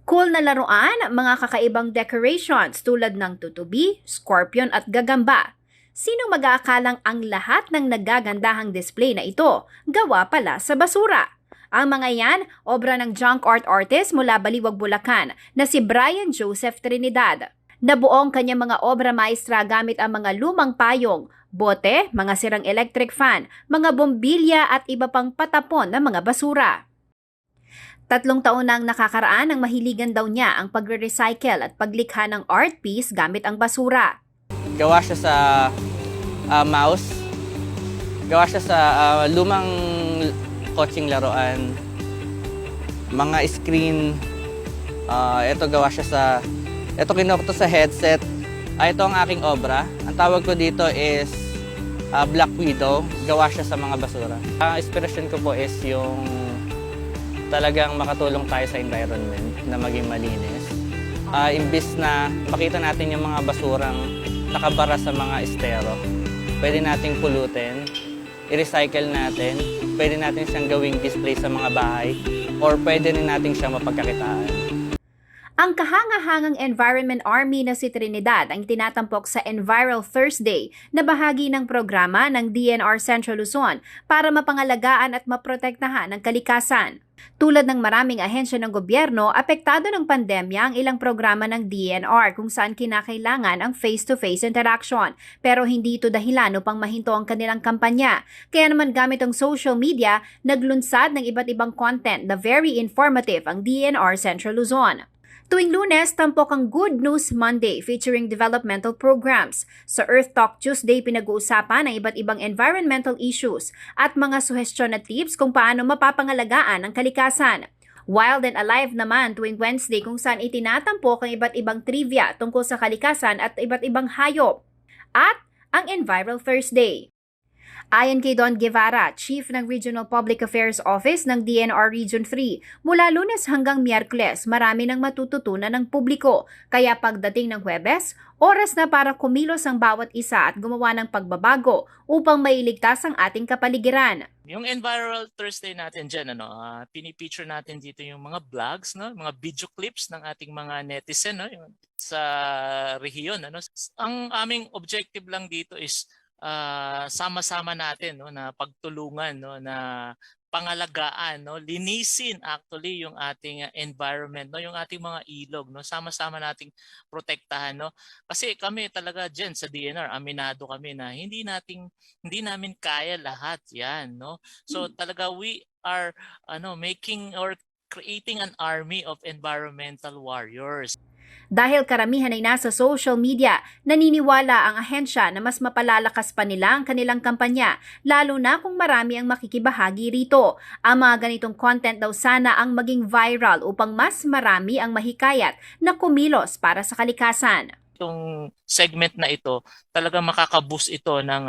Cool na laruan, mga kakaibang decorations tulad ng tutubi, scorpion at gagamba. Sino mag-aakalang ang lahat ng nagagandahang display na ito gawa pala sa basura? Ang mga yan, obra ng junk art artist mula Baliwag, Bulacan na si Brian Joseph Trinidad. Nabuong kanyang mga obra maestra gamit ang mga lumang payong, bote, mga sirang electric fan, mga bombilya at iba pang patapon ng mga basura. 3 taon nang nakakaraan ang mahiligan daw niya ang pagre-recycle at paglikha ng art piece gamit ang basura. Gawa siya sa mouse, gawa siya sa lumang kotseng laruan, mga screen, ito gawa siya sa, ito kinuha ko sa headset. Ito ang aking obra. Ang tawag ko dito is Black Widow, gawa siya sa mga basura. Ang inspiration ko po is yung talagang makatulong tayo sa environment na maging malinis. Imbis na makita natin yung mga basurang nakabara sa mga estero, pwede nating pulutin, i-recycle natin, pwede natin siyang gawing display sa mga bahay, or pwede rin natin siyang mapagkakitaan. Ang kahangahangang Environment Army na si Trinidad ang tinatampok sa Enviral Thursday na bahagi ng programa ng DNR Central Luzon para mapangalagaan at maprotektahan ang kalikasan. Tulad ng maraming ahensya ng gobyerno, apektado ng pandemya ang ilang programa ng DNR kung saan kinakailangan ang face-to-face interaction. Pero hindi ito dahilan upang mahinto ang kanilang kampanya. Kaya naman gamit ang social media, naglunsad ng iba't ibang content na very informative ang DNR Central Luzon. Tuwing Lunes, tampok ang Good News Monday featuring developmental programs. Sa Earth Talk Tuesday, pinag-uusapan ang iba't ibang environmental issues at mga suhestyon at tips kung paano mapapangalagaan ang kalikasan. Wild and Alive naman tuwing Wednesday kung saan itinatampok ang iba't ibang trivia tungkol sa kalikasan at iba't ibang hayop. At ang Enviral Thursday. Ayon kay Don Guevara, Chief ng Regional Public Affairs Office ng DNR Region 3, mula Lunes hanggang Miyerkules, marami nang matututunan ng publiko. Kaya pagdating ng Huwebes, oras na para kumilos ang bawat isa at gumawa ng pagbabago upang mailigtas ang ating kapaligiran. Yung Enviral Thursday natin dyan, pinipicture natin dito yung mga vlogs, no? Mga video clips ng ating mga netizen, no? Sa rehiyon. Ang aming objective lang dito is sama-sama natin, no, na pagtulungan, no, na pangalagaan, no, linisin actually yung ating environment, no, yung ating mga ilog, no, sama-sama nating protektahan, no. Kasi kami talaga diyan sa DNR, aminado kami na hindi namin kaya lahat 'yan, no. So talaga we are making or creating an army of environmental warriors. Dahil karamihan ay nasa social media, naniniwala ang ahensya na mas mapalalakas pa nila ang kanilang kampanya, lalo na kung marami ang makikibahagi rito. Ang mga ganitong content daw sana ang maging viral upang mas marami ang mahikayat na kumilos para sa kalikasan. Itong segment na ito, talaga makakaboost ito ng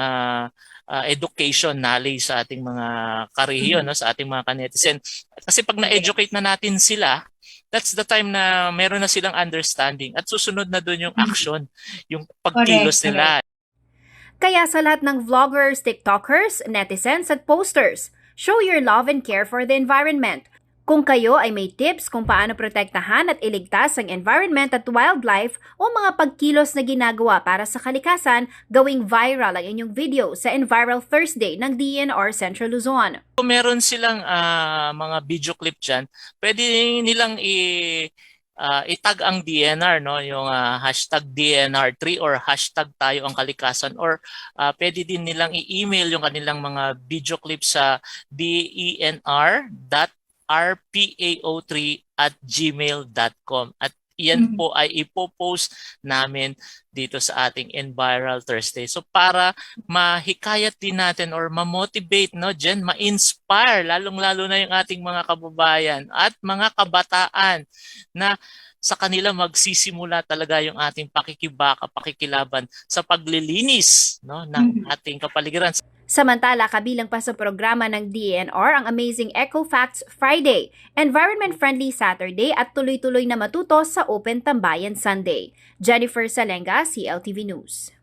education knowledge sa ating mga karehiyon, no, sa ating mga kanetizen. Kasi pag na-educate na natin sila, that's the time na meron na silang understanding at susunod na doon yung action, yung pagkilos nila. Kaya sa lahat ng vloggers, TikTokers, netizens at posters, show your love and care for the environment. Kung kayo ay may tips kung paano protektahan at iligtas ang environment at wildlife o mga pagkilos na ginagawa para sa kalikasan, gawing viral ang inyong video sa Enviral Thursday ng DNR Central Luzon. Kung meron silang mga video clip dyan, pwede nilang itag ang DNR, no, yung hashtag DNR3 or hashtag tayo ang kalikasan, or pwede din nilang i-email yung kanilang mga video clip sa denr.rpao3@gmail.com at iyan po ay ipopost namin dito sa ating Enviral Thursday. So para mahikayat din natin or ma-motivate, no, Jen, ma-inspire lalong-lalo na yung ating mga kababayan at mga kabataan na sa kanila magsisimula talaga yung ating pakikilaban sa paglilinis, no, ng ating kapaligiran. Samantala, kabilang pa sa programa ng DNR ang Amazing Eco Facts Friday, Environment Friendly Saturday at tuloy-tuloy na matuto sa Open Tambayan Sunday. Jennifer Salenga, CLTV News.